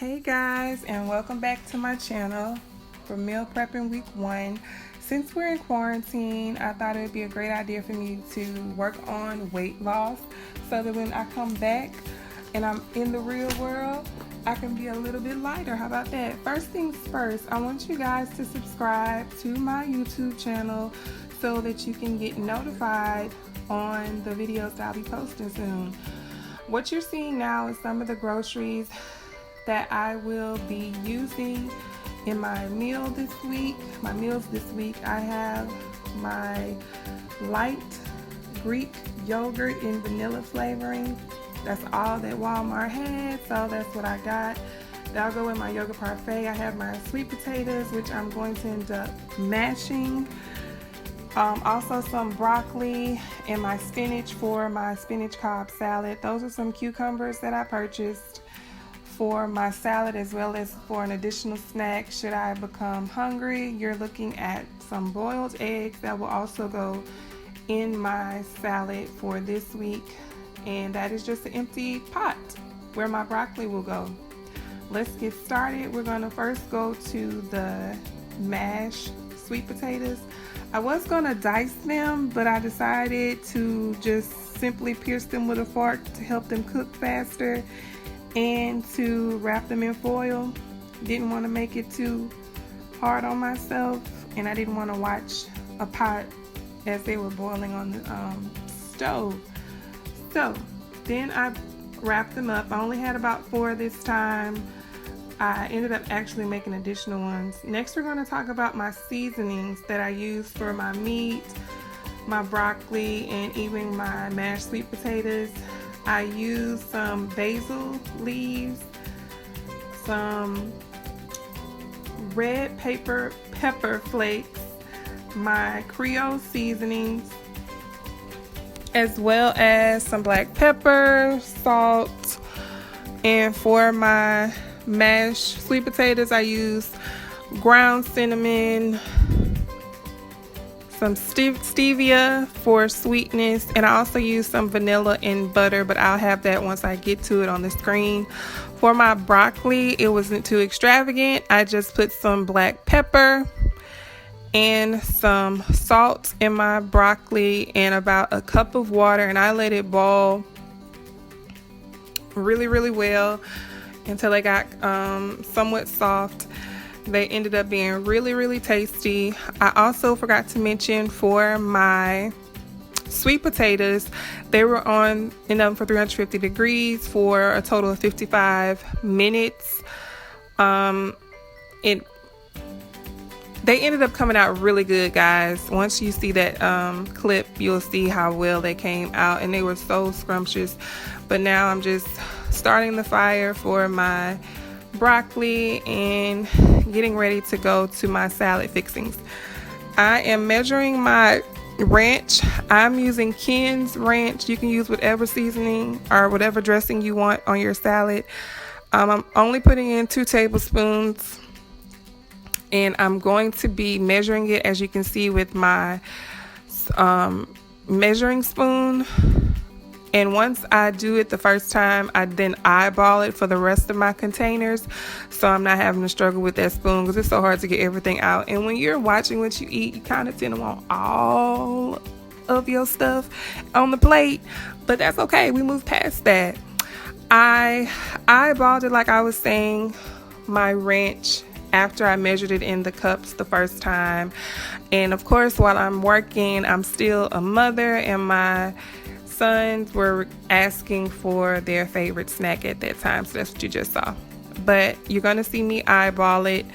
Hey guys, and welcome back to my channel for meal prepping week 1. Since we're in quarantine, I thought it would be a great idea for me to work on weight loss so that when I come back and I'm in the real world, I can be a little bit lighter. How about that? First things first, I want you guys to subscribe to my YouTube channel so that you can get notified on the videos that I'll be posting soon. What you're seeing now is some of the groceries that I will be using in my meals this week. I have my light Greek yogurt in vanilla flavoring. That's all that Walmart had, so that's what I got. That'll go in my yogurt parfait. I have my sweet potatoes, which I'm going to end up mashing. Also some broccoli and my spinach for my spinach Cobb salad. Those are some cucumbers that I purchased for my salad, as well as for an additional snack should I become hungry. You're looking at some boiled eggs that will also go in my salad for this week, and that is just an empty pot where my broccoli will go. Let's get started. We're going to first go to the mashed sweet potatoes. I was going to dice them, but I decided to just simply pierce them with a fork to help them cook faster and to wrap them in foil. Didn't want to make it too hard on myself, and I didn't want to watch a pot as they were boiling on the stove. So then I wrapped them up. I only had about 4 this time. I ended up actually making additional ones. Next, we're going to talk about my seasonings that I use for my meat, my broccoli, and even my mashed sweet potatoes. I use some basil leaves, some red pepper flakes, my Creole seasonings, as well as some black pepper, salt, and for my mashed sweet potatoes I use ground cinnamon, some stevia for sweetness, and I also use some vanilla and butter, but I'll have that once I get to it on the screen. For my broccoli, it wasn't too extravagant. I just put some black pepper and some salt in my broccoli and about a cup of water, and I let it boil really well until they got somewhat soft. They ended up being really tasty. I also forgot to mention for my sweet potatoes, they were in oven for 350 degrees for a total of 55 minutes. They ended up coming out really good, guys. Once you see that clip, you'll see how well they came out, and they were so scrumptious. But now I'm just starting the fire for my broccoli and getting ready to go to my salad fixings. I am measuring my ranch. I'm using Ken's ranch. You can use whatever seasoning or whatever dressing you want on your salad. I'm only putting in 2 tablespoons, and I'm going to be measuring it, as you can see, with my measuring spoon. And once I do it the first time, I then eyeball it for the rest of my containers, so I'm not having to struggle with that spoon, because it's so hard to get everything out. And when you're watching what you eat, you kind of tend to want all of your stuff on the plate, but that's okay. We move past that. I eyeballed it, like I was saying, my ranch, after I measured it in the cups the first time. And of course, while I'm working, I'm still a mother, and my sons were asking for their favorite snack at that time, so that's what you just saw. But you're going to see me eyeball it.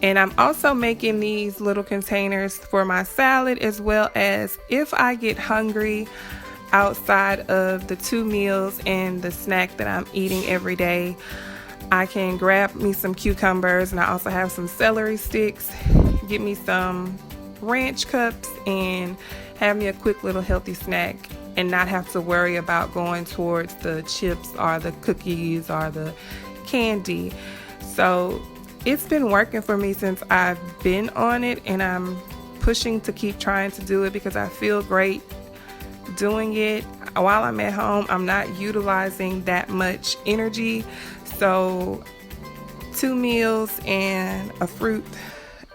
And I'm also making these little containers for my salad, as well as if I get hungry outside of the 2 meals and the snack that I'm eating every day, I can grab me some cucumbers, and I also have some celery sticks, get me some ranch cups, and have me a quick little healthy snack, and not have to worry about going towards the chips or the cookies or the candy. So it's been working for me since I've been on it, and I'm pushing to keep trying to do it because I feel great doing it. While I'm at home, I'm not utilizing that much energy, so 2 meals and a fruit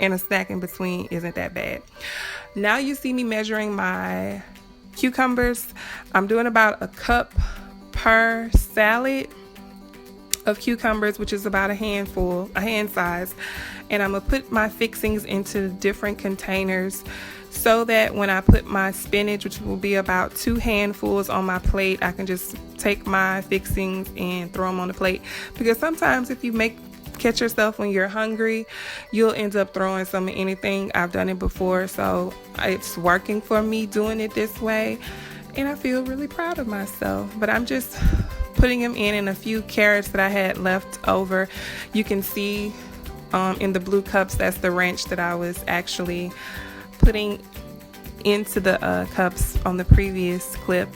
and a snack in between isn't that bad. Now you see me measuring my cucumbers. I'm doing about a cup per salad of cucumbers, which is about a handful, a hand size. And I'm gonna put my fixings into different containers so that when I put my spinach, which will be about 2 handfuls on my plate, I can just take my fixings and throw them on the plate. Because sometimes if you catch yourself when you're hungry, you'll end up throwing some of anything. I've done it before, so it's working for me doing it this way, and I feel really proud of myself. But I'm just putting them in a few carrots that I had left over. You can see in the blue cups, that's the ranch that I was actually putting into the cups on the previous clip.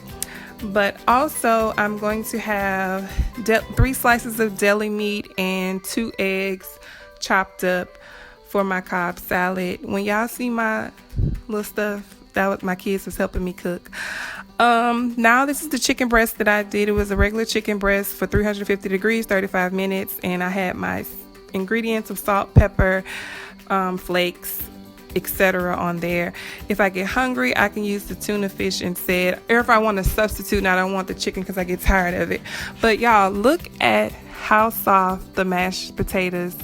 But also I'm going to have 3 slices of deli meat and 2 eggs chopped up for my Cobb salad. When y'all see my little stuff, that was my kids was helping me cook. Now this is the chicken breast that I did. It was a regular chicken breast for 350 degrees, 35 minutes, and I had my ingredients of salt, pepper, flakes, etc. on there. If I get hungry, I can use the tuna fish instead, or if I want to substitute and I don't want the chicken because I get tired of it. But y'all, look at how soft the mashed potatoes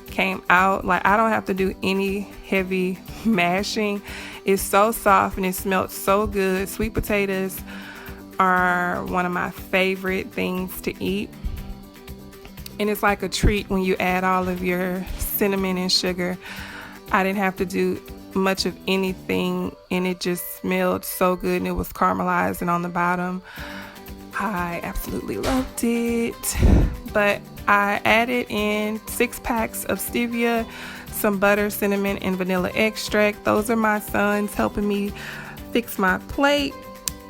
came out. Like, I don't have to do any heavy mashing. It's so soft and it smelled so good. Sweet potatoes are one of my favorite things to eat, and it's like a treat when you add all of your cinnamon and sugar. I didn't have to do much of anything, and it just smelled so good, and it was caramelized on the bottom. I absolutely loved it. But I added in 6 packs of stevia, some butter, cinnamon, and vanilla extract. Those are my sons helping me fix my plate.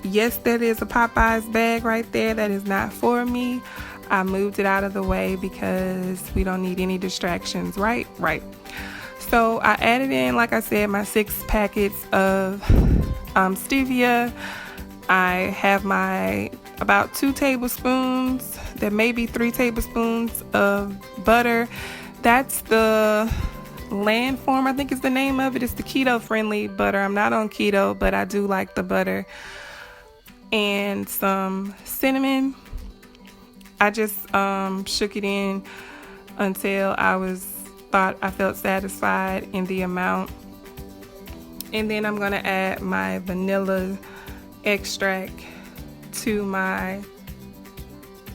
Yes, that is a Popeyes bag right there. That is not for me. I moved it out of the way because we don't need any distractions, right? Right. So I added in, like I said, my 6 packets of stevia. I have my about 2 tablespoons, there may be 3 tablespoons of butter. That's the Landform, I think is the name of it. It's the keto friendly butter. I'm not on keto, but I do like the butter. And some cinnamon. I just shook it in until I felt satisfied in the amount. And then I'm gonna add my vanilla extract to my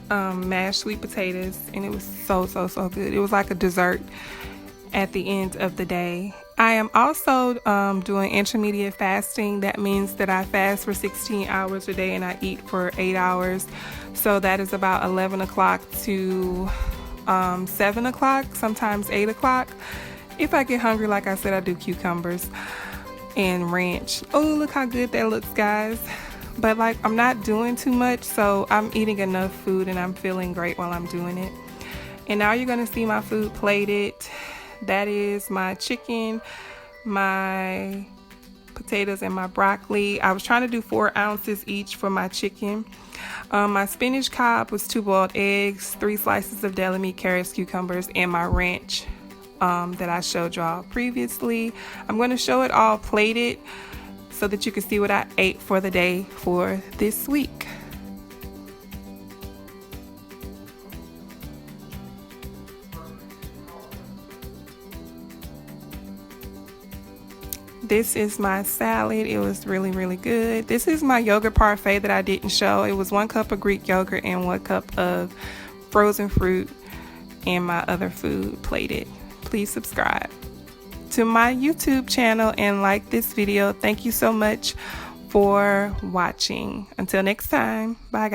mashed sweet potatoes, and it was so good. It was like a dessert at the end of the day. I am also doing intermediate fasting. That means that I fast for 16 hours a day and I eat for 8 hours. So that is about 11 o'clock to 7 o'clock, sometimes 8 o'clock. If I get hungry, like I said, I do cucumbers and ranch. Oh, look how good that looks, guys. But like, I'm not doing too much, so I'm eating enough food and I'm feeling great while I'm doing it. And now you're gonna see my food plated. That is my chicken, my potatoes, and my broccoli. I was trying to do 4 ounces each for my chicken. My spinach cob was 2 boiled eggs, 3 slices of deli meat, carrots, cucumbers, and my ranch that I showed y'all previously. I'm going to show it all plated so that you can see what I ate for the day for this week. This is my salad. It was really good. This is my yogurt parfait that I didn't show. It was 1 cup of Greek yogurt and 1 cup of frozen fruit and my other food plated. Please subscribe to my YouTube channel and like this video. Thank you so much for watching. Until next time, bye guys.